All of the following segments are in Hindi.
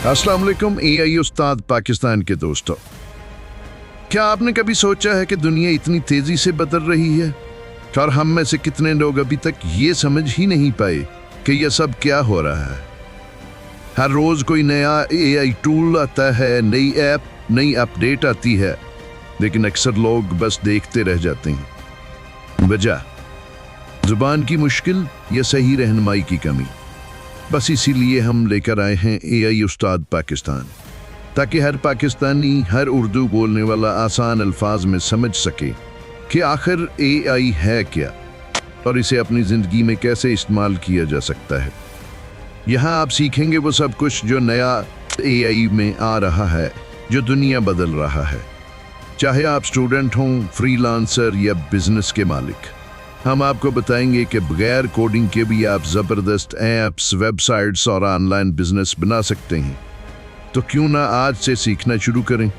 अस्सलाम वालेकुम एआई उस्ताद पाकिस्तान के दोस्तों, क्या आपने कभी सोचा है कि दुनिया इतनी तेजी से बदल रही है और हम में से कितने लोग अभी तक ये समझ ही नहीं पाए कि यह सब क्या हो रहा है। हर रोज कोई नया एआई टूल आता है, नई ऐप, नई अपडेट आती है, लेकिन अक्सर लोग बस देखते रह जाते हैं। वजह जुबान की मुश्किल या सही रहनुमाई की कमी। बस इसीलिए हम लेकर आए हैं एआई उस्ताद पाकिस्तान, ताकि हर पाकिस्तानी, हर उर्दू बोलने वाला आसान अल्फाज में समझ सके कि आखिर एआई है क्या और इसे अपनी ज़िंदगी में कैसे इस्तेमाल किया जा सकता है। यहाँ आप सीखेंगे वो सब कुछ जो नया एआई में आ रहा है, जो दुनिया बदल रहा है। चाहे आप स्टूडेंट हों, फ्रीलांसर या बिजनेस के मालिक, हम आपको बताएंगे कि बगैर कोडिंग के भी आप ज़बरदस्त ऐप्स, वेबसाइट्स और ऑनलाइन बिजनेस बना सकते हैं। तो क्यों ना आज से सीखना शुरू करें।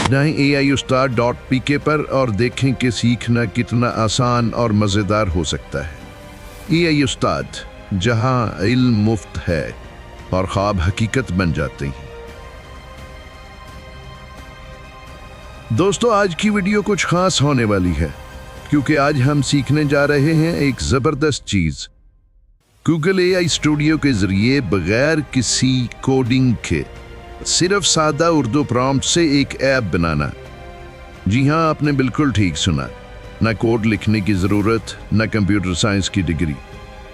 जाएं AIUstad.pk पर और देखें कि सीखना कितना आसान और मज़ेदार हो सकता है। एआई उस्ताद, जहां इल्म मुफ्त है और ख्वाब हकीकत बन जाते हैं। दोस्तों, आज की वीडियो कुछ खास होने वाली है, क्योंकि आज हम सीखने जा रहे हैं एक ज़बरदस्त चीज़। गूगल एआई स्टूडियो के ज़रिए बगैर किसी कोडिंग के सिर्फ सादा उर्दू प्रॉम्प्ट से एक ऐप बनाना। जी हाँ, आपने बिल्कुल ठीक सुना। ना कोड लिखने की ज़रूरत, ना कंप्यूटर साइंस की डिग्री,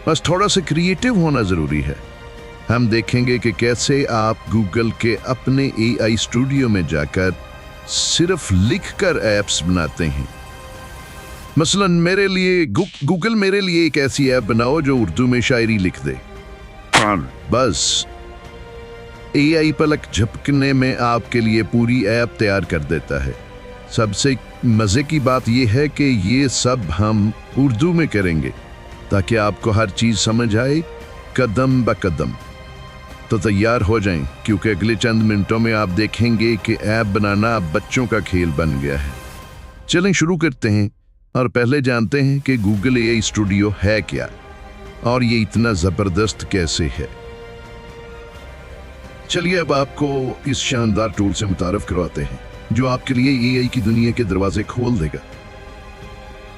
बस थोड़ा सा क्रिएटिव होना ज़रूरी है। हम देखेंगे कि कैसे आप गूगल के अपने एआई स्टूडियो में जाकर सिर्फ लिखकर ऐप्स बनाते हैं। मसलन मेरे लिए गूगल मेरे लिए एक ऐसी ऐप बनाओ जो उर्दू में शायरी लिख दे। बस एआई पलक झपकने में आपके लिए पूरी ऐप तैयार कर देता है। सबसे मज़े की बात यह है कि ये सब हम उर्दू में करेंगे, ताकि आपको हर चीज़ समझ आए कदम ब कदम। तो तैयार हो जाएं, क्योंकि अगले चंद मिनटों में आप देखेंगे कि ऐप बनाना अब बच्चों का खेल बन गया है। चलें शुरू करते हैं और पहले जानते हैं कि गूगल एआई स्टूडियो है क्या और ये इतना ज़बरदस्त कैसे है। चलिए अब आपको इस शानदार टूल से मुतारफ करवाते हैं, जो आपके लिए एआई की दुनिया के दरवाजे खोल देगा।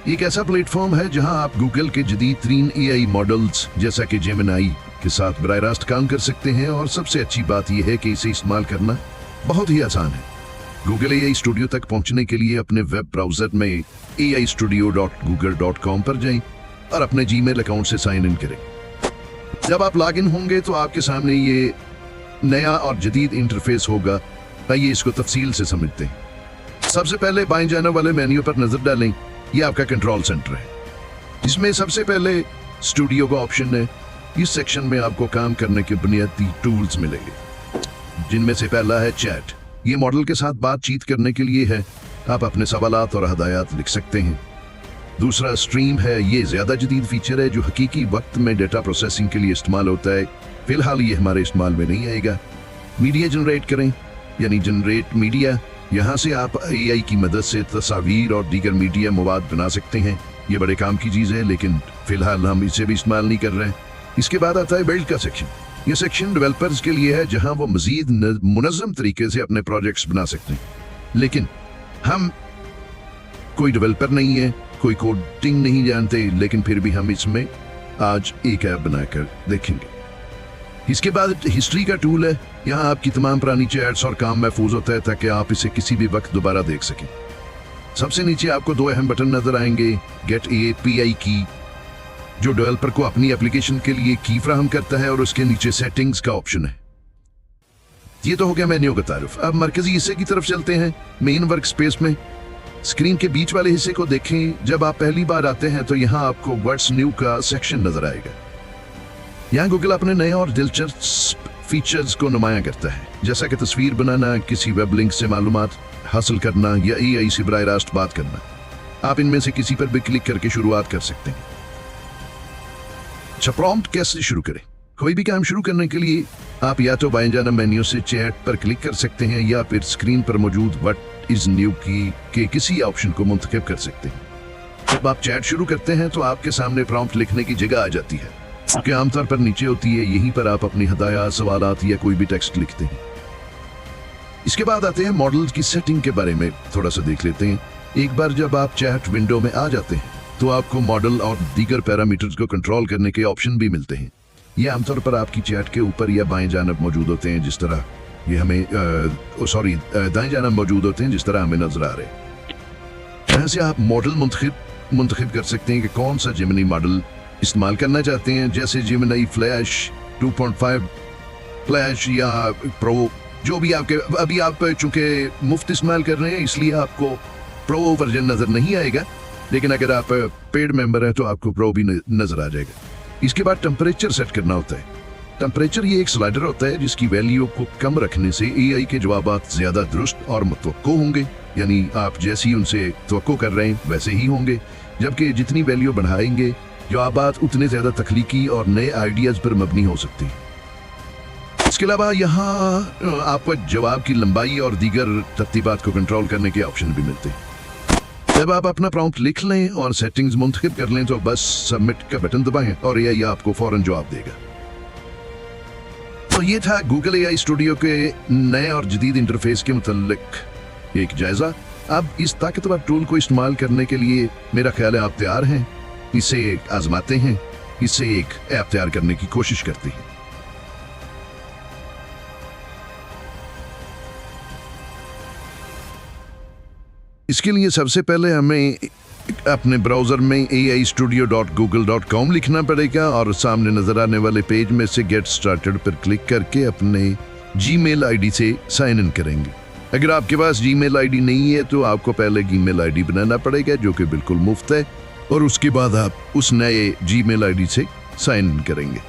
एक ऐसा प्लेटफॉर्म है जहां आप गूगल के जदीद तरीन एआई मॉडल्स जैसा कि जेमिनी के साथ बराह रास्त काम कर सकते हैं, और सबसे अच्छी बात यह है कि इसे इस्तेमाल करना बहुत ही आसान है। गूगल एआई स्टूडियो तक पहुंचने के लिए अपने वेब ब्राउज़र में aistudio.google.com पर जाएं और अपने जीमेल अकाउंट से साइन इन करें। जब आप लॉग इन होंगे तो आपके सामने ये नया और जदीद इंटरफेस होगा। आइए इसको तफसील से समझते हैं। सबसे पहले बाएं जाने वाले मेन्यू पर नजर डालें। ये आपका कंट्रोल सेंटर है, जिसमें सबसे पहले स्टूडियो का ऑप्शन है। इस सेक्शन में आपको काम करने के बुनियादी टूल्स मिलेंगे, जिनमें से पहला है चैट। ये मॉडल के साथ बातचीत करने के लिए है। आप अपने सवालात और हदायत लिख सकते हैं। दूसरा स्ट्रीम है। ये ज़्यादा जदीद फीचर है जो हकीकी वक्त में डेटा प्रोसेसिंग के लिए इस्तेमाल होता है। फिलहाल ये हमारे इस्तेमाल में नहीं आएगा। मीडिया जनरेट करें, यानी जनरेट मीडिया। यहाँ से आप एआई की मदद से तस्वीर और दीगर मीडिया मवाद बना सकते हैं। ये बड़े काम की चीज़ है, लेकिन फिलहाल हम इसे भी इस्तेमाल नहीं कर रहे हैं। इसके बाद आता है बिल्ड का सेक्शन। ये सेक्शन डेवलपर्स के लिए है, जहां वो मजीद मुनज़्ज़म तरीके से अपने प्रोजेक्ट्स बना सकते हैं। लेकिन हम कोई डेवलपर नहीं है, कोई कोडिंग नहीं जानते, लेकिन फिर भी हम इसमें आज एक ऐप बनाकर देखेंगे। इसके बाद हिस्ट्री का टूल है। यहाँ आपकी तमाम पुरानी चैट्स और काम महफूज होता है, ताकि आप इसे किसी भी वक्त दोबारा देख सकें। सबसे नीचे आपको दो अहम बटन नजर आएंगे। गेट API की, जो डेवलपर को अपनी एप्लीकेशन के लिए की फ्राहम करता है, और उसके नीचे सेटिंग्स का ऑप्शन है। ये तो हो गया मेन्यू का तारुफ। अब मरकजी हिस्से की तरफ चलते हैं। मेन वर्क स्पेस में स्क्रीन के बीच वाले हिस्से को देखें। जब आप पहली बार आते हैं तो यहाँ आपको व्हाट्स न्यू का सेक्शन नजर आएगा। यहाँ गूगल अपने नए और दिलचस्प फीचर्स को नुमाया करता है, जैसा कि तस्वीर बनाना, किसी वेब लिंक से मालूमात हासिल करना या एआई से बराह रास्त बात करना। आप इनमें से किसी पर भी क्लिक करके शुरुआत कर सकते हैं। अच्छा, प्रॉम्प्ट कैसे शुरू करें? कोई भी काम शुरू करने के लिए आप या तो बाएं जाना मेन्यू से चैट पर क्लिक कर सकते हैं, या फिर स्क्रीन पर मौजूद व्हाट इज न्यू की के किसी ऑप्शन को मुंतखब कर सकते हैं। जब आप चैट शुरू करते हैं तो आपके सामने प्रॉम्प्ट लिखने की जगह आ जाती है। कि आमतौर पर नीचे होती है, यहीं पर आप अपनी हदायत, सवालात या कोई भी टेक्स्ट लिखते हैं। इसके बाद आते हैं मॉडल की सेटिंग के बारे में थोड़ा सा देख लेते हैं। एक बार जब आप चैट विंडो में आ जाते हैं तो आपको मॉडल और दीगर पैरामीटर्स को कंट्रोल करने के ऑप्शन भी मिलते हैं। ये आमतौर पर आपकी चैट के ऊपर या बाएं जानब मौजूद होते हैं, जिस तरह ये हमें दाएं जानब मौजूद होते हैं जिस तरह हमें नजर आ रहे हैं। यहाँ से आप मॉडल मुंतखब कर सकते हैं कि कौन सा जेमिनी मॉडल इस्तेमाल करना चाहते हैं, जैसे जेमिनी फ्लैश 2.5 फ्लैश या प्रो, जो भी आपके अभी आप चूंकि मुफ्त इस्तेमाल कर रहे हैं इसलिए आपको प्रो वर्जन नजर नहीं आएगा, लेकिन अगर आप पेड मेंबर हैं तो आपको प्रो भी नजर आ जाएगा। इसके बाद टेम्परेचर सेट करना होता है। टेम्परेचर ये एक स्लाइडर होता है जिसकी वैल्यू को कम रखने से एआई के जवाबात ज्यादा दुरुस्त और मुतवक्को होंगे, यानी आप जैसी उनसे तवक्को कर रहे हैं वैसे ही होंगे, जबकि जितनी वैल्यू बढ़ाएंगे जवाबात उतने ज्यादा तख्लीकी और नए आइडियाज पर मबनी हो सकती है। इसके अलावा यहाँ आपको जवाब की लंबाई और दीगर तरतीबात को कंट्रोल करने के ऑप्शन भी मिलते हैं। जब आप अपना प्रॉम्प्ट लिख लें और सेटिंग्स मुंतखब कर लें तो बस सबमिट का बटन दबाएं और एआई आपको फौरन जवाब देगा। तो ये था गूगल एआई स्टूडियो के नए और जदीद इंटरफेस के मुतल्लिक एक जायजा। अब इस ताकतवर टूल को इस्तेमाल करने के लिए मेरा ख्याल है आप तैयार हैं, इसे आजमाते हैं, इसे एक ऐप तैयार करने की कोशिश करते हैं। इसके लिए सबसे पहले हमें अपने ब्राउज़र में aistudio.google.com लिखना पड़ेगा और सामने नज़र आने वाले पेज में से गेट स्टार्टेड पर क्लिक करके अपने जीमेल आईडी से साइन इन करेंगे। अगर आपके पास जीमेल आईडी नहीं है तो आपको पहले जीमेल आईडी बनाना पड़ेगा जो कि बिल्कुल मुफ्त है, और उसके बाद आप उस नए जीमेल आईडी से साइन इन करेंगे।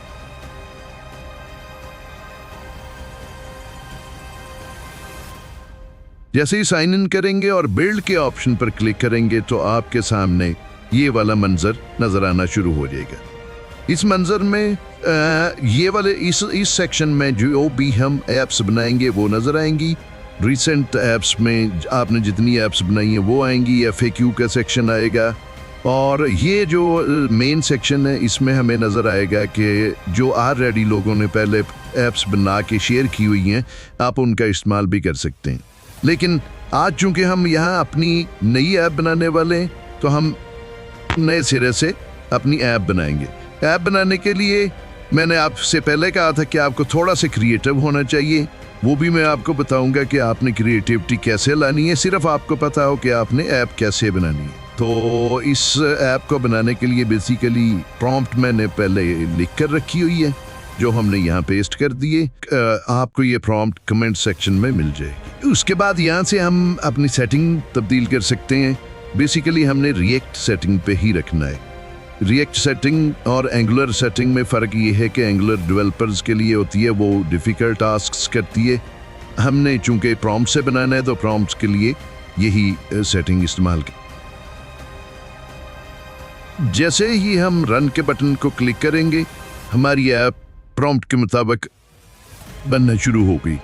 जैसे ही साइन इन करेंगे और बिल्ड के ऑप्शन पर क्लिक करेंगे तो आपके सामने ये वाला मंजर नजर आना शुरू हो जाएगा। इस मंजर में ये वाले इस सेक्शन में जो भी हम ऐप्स बनाएंगे वो नजर आएंगी। रिसेंट ऐप्स में आपने जितनी ऐप्स बनाई हैं वो आएंगी। FAQ का सेक्शन आएगा, और ये जो मेन सेक्शन है इसमें हमें नज़र आएगा कि जो ऑलरेडी लोगों ने पहले ऐप्स बना के शेयर की हुई हैं आप उनका इस्तेमाल भी कर सकते हैं। लेकिन आज चूंकि हम यहाँ अपनी नई ऐप बनाने वाले हैं तो हम नए सिरे से अपनी ऐप बनाएंगे। ऐप बनाने के लिए मैंने आपसे पहले कहा था कि आपको थोड़ा सा क्रिएटिव होना चाहिए, वो भी मैं आपको बताऊंगा कि आपने क्रिएटिविटी कैसे लानी है, सिर्फ आपको पता हो कि आपने ऐप कैसे बनानी है। तो इस ऐप को बनाने के लिए बेसिकली प्रॉम्प्ट मैंने पहले लिख कर रखी हुई है जो हमने यहाँ पेस्ट कर दिए। आपको ये प्रॉम्प्ट कमेंट सेक्शन में मिल जाएगी। उसके बाद यहाँ से हम अपनी सेटिंग तब्दील कर सकते हैं। बेसिकली हमने रिएक्ट सेटिंग पे ही रखना है। रिएक्ट सेटिंग और एंगुलर सेटिंग में फ़र्क ये है कि एंगुलर डेवलपर्स के लिए होती है, वो डिफ़िकल्ट टास्क्स करती है। हमने चूंकि प्रॉम्प्ट से बनाना है तो प्रॉम्प्ट्स के लिए यही सेटिंग इस्तेमाल की। जैसे ही हम रन के बटन को क्लिक करेंगे हमारी ऐप प्रॉम्प्ट के मुताबिक बनना शुरू हो गई।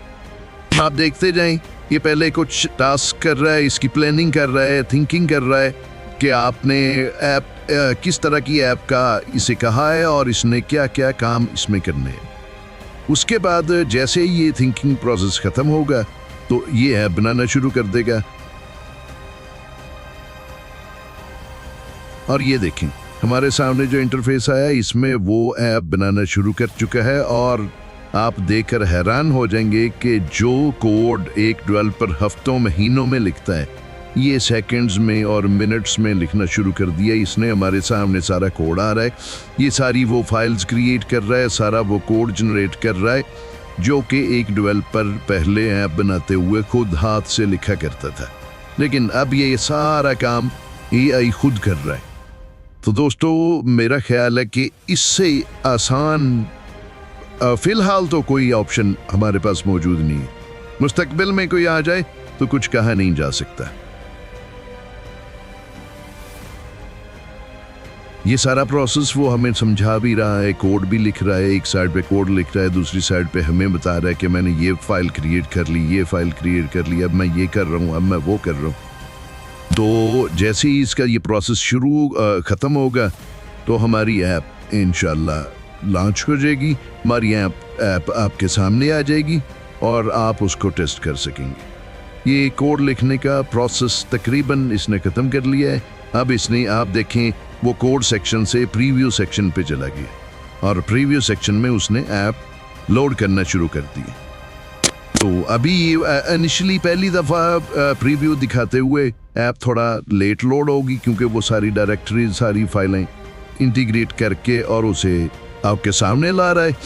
आप देखते जाएं, ये पहले कुछ टास्क कर रहा है, इसकी प्लानिंग कर रहा है, थिंकिंग कर रहा है कि आपने ऐप किस तरह की ऐप का इसे कहा है और इसने क्या क्या काम इसमें करने हैं। उसके बाद जैसे ही ये थिंकिंग प्रोसेस खत्म होगा तो ये ऐप बनाना शुरू कर देगा। और ये देखें हमारे सामने जो इंटरफेस आया इसमें वो ऐप बनाना शुरू कर चुका है, और आप देखकर हैरान हो जाएंगे कि जो कोड एक डेवलपर हफ्तों महीनों में लिखता है ये सेकंड्स में और मिनट्स में लिखना शुरू कर दिया इसने। हमारे सामने सारा कोड आ रहा है, ये सारी वो फाइल्स क्रिएट कर रहा है, सारा वो कोड जनरेट कर रहा है जो कि एक डेवलपर पहले ऐप बनाते हुए खुद हाथ से लिखा करता था, लेकिन अब ये सारा काम एआई खुद कर रहा है। तो दोस्तों मेरा ख्याल है कि इससे आसान फिलहाल तो कोई ऑप्शन हमारे पास मौजूद नहीं है। मुस्तकबिल में कोई आ जाए तो कुछ कहा नहीं जा सकता। ये सारा प्रोसेस वो हमें समझा भी रहा है, कोड भी लिख रहा है। एक साइड पे कोड लिख रहा है, दूसरी साइड पे हमें बता रहा है कि मैंने ये फाइल क्रिएट कर ली, ये फाइल क्रिएट कर ली, अब मैं ये कर रहा हूँ, अब मैं वो कर रहा हूँ। तो जैसे ही इसका ये प्रोसेस ख़त्म होगा तो हमारी ऐप इंशाल्लाह लॉन्च हो जाएगी, हमारी ऐप आपके सामने आ जाएगी और आप उसको टेस्ट कर सकेंगे। ये कोड लिखने का प्रोसेस तकरीबन इसने ख़त्म कर लिया है। अब इसने, आप देखें, वो कोड सेक्शन से प्रीव्यू सेक्शन पे चला गया और प्रीव्यू सेक्शन में उसने ऐप लोड करना शुरू कर दी। तो अभी इनिशियली पहली दफ़ा प्रीव्यू दिखाते हुए ऐप थोड़ा लेट लोड होगी, क्योंकि वो सारी डायरेक्टरी, सारी फाइलें इंटीग्रेट करके और उसे आपके सामने ला रहा है।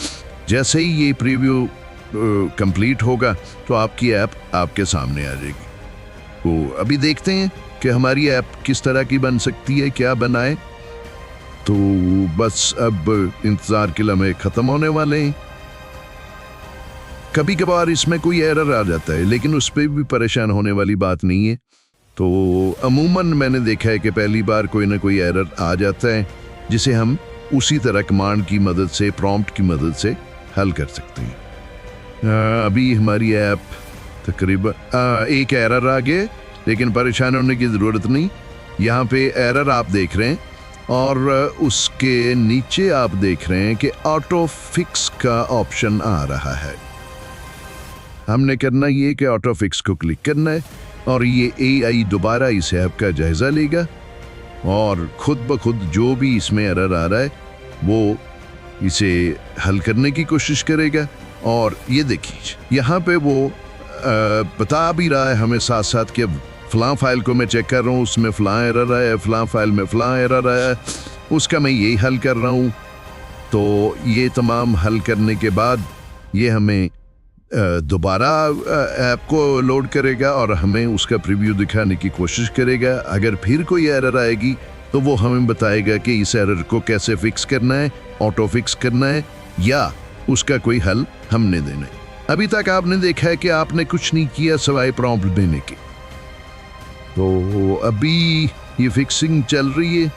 जैसे ही ये प्रीव्यू कंप्लीट होगा तो आपकी ऐप आपके सामने आ जाएगी। तो अभी देखते हैं कि हमारी ऐप किस तरह की बन सकती है, क्या बनाए। तो बस अब इंतज़ार के लम्हे ख़त्म होने वाले हैं। कभी कभार इसमें कोई एरर आ जाता है, लेकिन उस पर भी परेशान होने वाली बात नहीं है। तो अमूमन मैंने देखा है कि पहली बार कोई ना कोई एरर आ जाता है, जिसे हम उसी तरह कमांड की मदद से, प्रॉम्प्ट की मदद से हल कर सकते हैं। अभी हमारी ऐप तकरीबन एक एरर आ गया, लेकिन परेशान होने की ज़रूरत नहीं। यहाँ पे एरर आप देख रहे हैं और उसके नीचे आप देख रहे हैं कि ऑटो फिक्स का ऑप्शन आ रहा है। हमने करना ये कि ऑटो फिक्स को क्लिक करना है और ये AI दोबारा इस ऐप का जायज़ा लेगा और खुद ब खुद जो भी इसमें एरर आ रहा है वो इसे हल करने की कोशिश करेगा। और ये देखिए, यहाँ पे वो बता भी रहा है हमें साथ साथ कि फ़लाँ फाइल को मैं चेक कर रहा हूँ, उसमें फ़लाँ एरर है, फ़लाँ फाइल में फ़लाँ एरर है, उसका मैं यही हल कर रहा हूँ। तो ये तमाम हल करने के बाद ये हमें दोबारा ऐप को लोड करेगा और हमें उसका प्रीव्यू दिखाने की कोशिश करेगा। अगर फिर कोई एरर आएगी तो वो हमें बताएगा कि इस एरर को कैसे फिक्स करना है, ऑटो फिक्स करना है या उसका कोई हल हमने देना है। अभी तक आपने देखा है कि आपने कुछ नहीं किया सिवाय प्रॉम्प्ट देने के। तो अभी ये फिक्सिंग चल रही है,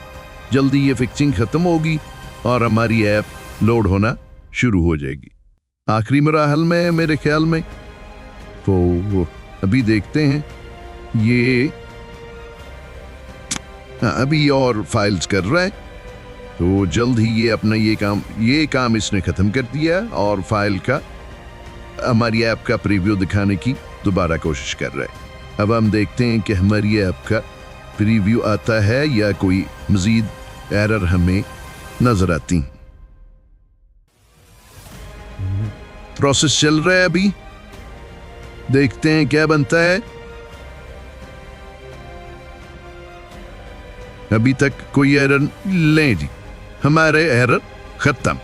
जल्दी ये फिक्सिंग ख़त्म होगी और हमारी ऐप लोड होना शुरू हो जाएगी। आखिरी मराहल में मेरे ख्याल में। तो अभी देखते हैं ये अभी और फाइल्स कर रहा है, तो जल्द ही ये अपना ये काम इसने ख़त्म कर दिया और फाइल का, हमारी ऐप का प्रीव्यू दिखाने की दोबारा कोशिश कर रहा है। अब हम देखते हैं कि हमारी ऐप का प्रीव्यू आता है या कोई मज़ीद एरर हमें नज़र आती हैं। प्रोसेस चल रहा है, अभी देखते हैं क्या बनता है। अभी तक कोई एरर नहीं जी, हमारे एरर खत्म।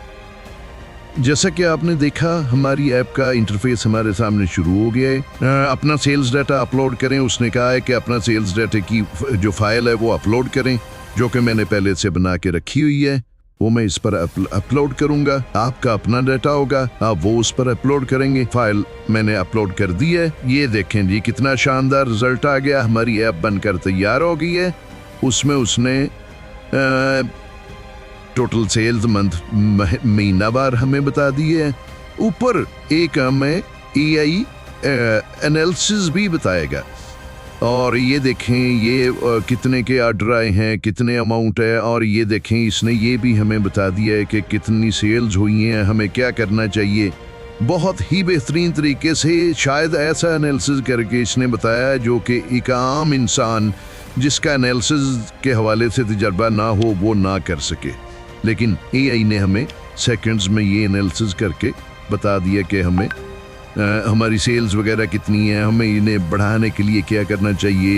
जैसा कि आपने देखा, हमारी ऐप का इंटरफेस हमारे सामने शुरू हो गया है। अपना सेल्स डाटा अपलोड करें। उसने कहा है कि अपना सेल्स डाटा की जो फाइल है वो अपलोड करें, जो कि मैंने पहले से बना के रखी हुई है। वो मैं इस पर अपलोड करूंगा। आपका अपना डाटा होगा, आप वो उस पर अपलोड करेंगे। फाइल मैंने अपलोड कर दी है। ये देखें जी, कितना शानदार रिजल्ट आ गया। हमारी ऐप बनकर तैयार हो गई है। उसमें उसने टोटल सेल्स मंथ, महीनावार हमें बता दी है। ऊपर एक हमें AI एनालिसिस भी बताएगा। और ये देखें, ये कितने के ऑर्डर आए हैं, कितने अमाउंट है। और ये देखें, इसने ये भी हमें बता दिया है कि कितनी सेल्स हुई हैं, हमें क्या करना चाहिए। बहुत ही बेहतरीन तरीके से, शायद ऐसा एनालिसिस करके इसने बताया है जो कि एक आम इंसान जिसका एनालिसिस के हवाले से तजर्बा ना हो वो ना कर सके। लेकिन AI ने हमें सेकंड्स में ये एनालिसिस करके बता दिया कि हमें हमारी सेल्स वगैरह कितनी है, हमें इन्हें बढ़ाने के लिए क्या करना चाहिए,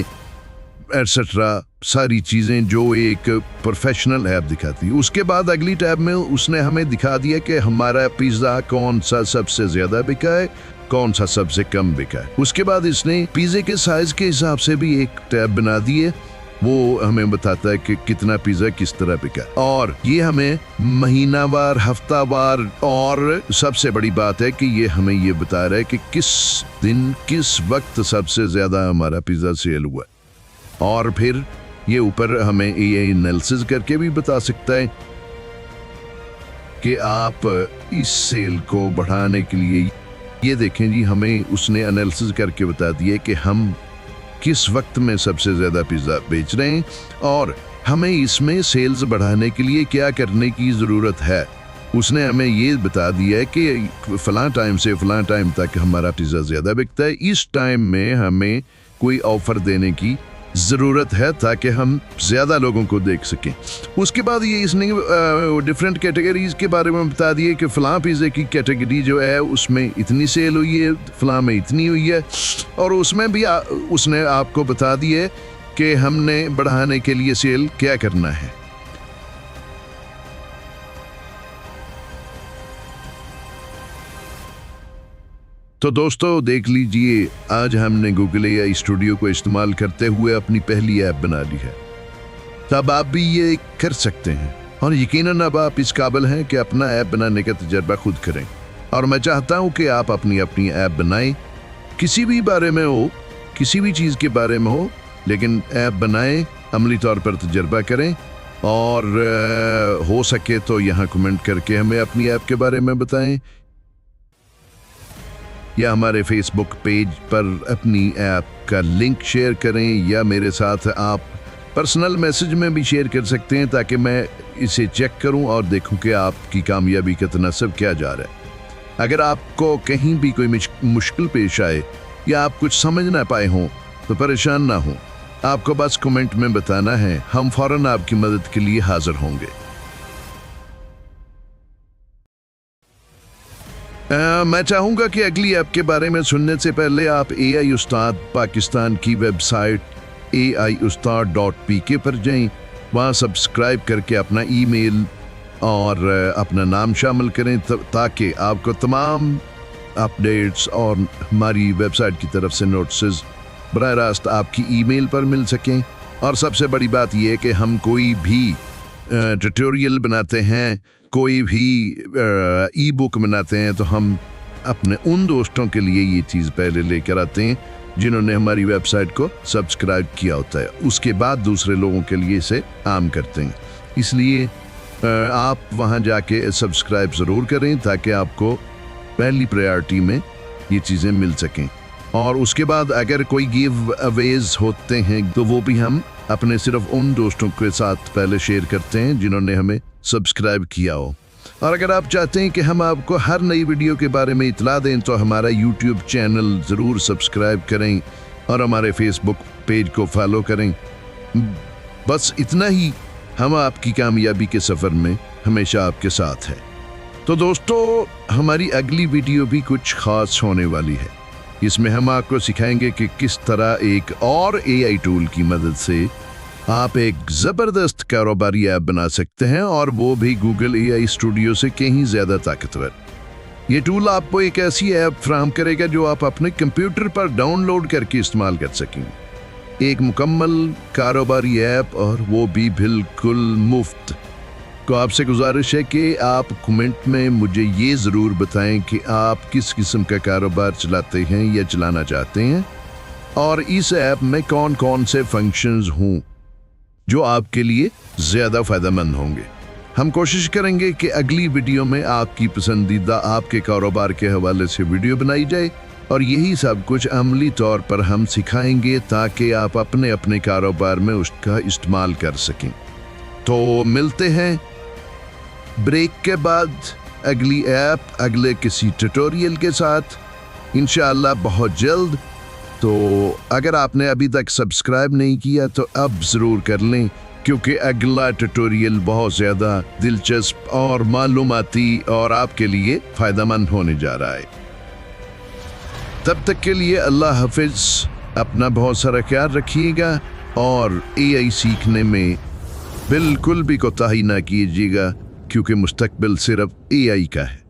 एटसेट्रा। सारी चीज़ें जो एक प्रोफेशनल ऐप दिखाती है। उसके बाद अगली टैब में उसने हमें दिखा दिया कि हमारा पिज़्ज़ा कौन सा सबसे ज़्यादा बिका है, कौन सा सबसे कम बिका है। उसके बाद इसने पिज़्ज़े के साइज़ के हिसाब से भी एक टैब बना दी है। वो हमें बताता है कि कितना पिज़्ज़ा किस तरह बिका। और ये हमें महीनावार, हफ्तावार, और सबसे बड़ी बात है कि ये हमें ये बता रहा है कि किस दिन, किस वक्त सबसे ज़्यादा हमारा पिज़्ज़ा सेल हुआ। और फिर ये ऊपर हमें AI एनालिसिस करके भी बता सकता है कि आप इस सेल को बढ़ाने के लिए, ये देखें जी, हमें उसने एनालिसिस करके बता दिया कि हम किस वक्त में सबसे ज़्यादा पिज़्ज़ा बेच रहे हैं और हमें इसमें सेल्स बढ़ाने के लिए क्या करने की ज़रूरत है। उसने हमें ये बता दिया है कि फ़लाँ टाइम से फ़लाँ टाइम तक हमारा पिज़्ज़ा ज़्यादा बिकता है, इस टाइम में हमें कोई ऑफ़र देने की ज़रूरत है ताकि हम ज़्यादा लोगों को देख सकें। उसके बाद ये इसने डिफरेंट कैटेगरीज़ के बारे में बता दिए कि फ़लाँ पिज़्ज़े की कैटेगरी जो है उसमें इतनी सेल हुई है, फ़लाँ में इतनी हुई है, और उसमें भी उसने आपको बता दिए कि हमने बढ़ाने के लिए सेल क्या करना है। तो दोस्तों देख लीजिए, आज हमने गूगल AI स्टूडियो को इस्तेमाल करते हुए अपनी पहली ऐप बना ली है। तब आप भी ये कर सकते हैं और यकीनन अब आप इस काबिल हैं कि अपना ऐप बनाने का तजर्बा खुद करें। और मैं चाहता हूं कि आप अपनी अपनी ऐप बनाएं, किसी भी बारे में हो, किसी भी चीज़ के बारे में हो, लेकिन ऐप बनाएं, अमली तौर पर तजर्बा करें और हो सके तो यहाँ कमेंट करके हमें अपनी ऐप के बारे में बताएं, या हमारे फेसबुक पेज पर अपनी ऐप का लिंक शेयर करें, या मेरे साथ आप पर्सनल मैसेज में भी शेयर कर सकते हैं ताकि मैं इसे चेक करूं और देखूं कि आपकी कामयाबी का तनासब क्या जा रहा है। अगर आपको कहीं भी कोई मुश्किल पेश आए या आप कुछ समझ ना पाए हों तो परेशान ना हो, आपको बस कमेंट में बताना है, हम फौरन आपकी मदद के लिए हाजिर होंगे। मैं चाहूँगा कि अगली ऐप के बारे में सुनने से पहले आप AI उस्ताद पाकिस्तान की वेबसाइट aiustad.pk पर जाएं, वहाँ सब्सक्राइब करके अपना ईमेल और अपना नाम शामिल करें ताकि आपको तमाम अपडेट्स और हमारी वेबसाइट की तरफ से नोटिस बराह रास्त आपकी ईमेल पर मिल सकें। और सबसे बड़ी बात यह है कि हम कोई भी ट्यूटोरियल बनाते हैं, कोई भी ई बुक बनाते हैं, तो हम अपने उन दोस्तों के लिए ये चीज़ पहले लेकर आते हैं जिन्होंने हमारी वेबसाइट को सब्सक्राइब किया होता है, उसके बाद दूसरे लोगों के लिए इसे आम करते हैं। इसलिए आप वहाँ जाके सब्सक्राइब ज़रूर करें ताकि आपको पहली प्रायोरिटी में ये चीज़ें मिल सकें। और उसके बाद अगर कोई गिव अवेज होते हैं तो वो भी हम अपने सिर्फ उन दोस्तों के साथ पहले शेयर करते हैं जिन्होंने हमें सब्सक्राइब किया हो। और अगर आप चाहते हैं कि हम आपको हर नई वीडियो के बारे में इतला दें तो हमारा YouTube चैनल ज़रूर सब्सक्राइब करें और हमारे फेसबुक पेज को फॉलो करें। बस इतना ही, हम आपकी कामयाबी के सफ़र में हमेशा आपके साथ हैं। तो दोस्तों, हमारी अगली वीडियो भी कुछ ख़ास होने वाली है। इसमें हम आपको सिखाएंगे कि किस तरह एक और AI टूल की मदद से आप एक ज़बरदस्त कारोबारी ऐप बना सकते हैं, और वो भी गूगल AI स्टूडियो से कहीं ज़्यादा ताकतवर। ये टूल आपको एक ऐसी ऐप फ्राहम करेगा जो आप अपने कंप्यूटर पर डाउनलोड करके इस्तेमाल कर सकेंगे। एक मुकम्मल कारोबारी ऐप, और वो भी बिल्कुल मुफ्त। तो आपसे गुजारिश है कि आप कमेंट में मुझे ये ज़रूर बताएं कि आप किस किस्म का कारोबार चलाते हैं या चलाना चाहते हैं, और इस ऐप में कौन कौन से फंक्शंस हों जो आपके लिए ज़्यादा फ़ायदेमंद होंगे। हम कोशिश करेंगे कि अगली वीडियो में आपकी पसंदीदा आपके कारोबार के हवाले से वीडियो बनाई जाए, और यही सब कुछ अमली तौर पर हम सिखाएंगे ताकि आप अपने अपने कारोबार में उसका इस्तेमाल कर सकें। तो मिलते हैं ब्रेक के बाद अगली ऐप, अगले किसी ट्यूटोरियल के साथ इंशाअल्लाह बहुत जल्द। तो अगर आपने अभी तक सब्सक्राइब नहीं किया तो अब ज़रूर कर लें, क्योंकि अगला ट्यूटोरियल बहुत ज़्यादा दिलचस्प और मालूमाती और आपके लिए फ़ायदेमंद होने जा रहा है। तब तक के लिए अल्लाह हाफिज़, अपना बहुत सारा ख्याल रखिएगा, और AI सीखने में बिल्कुल भी कोताही ना कीजिएगा, क्योंकि मुस्तकबिल सिर्फ AI का है।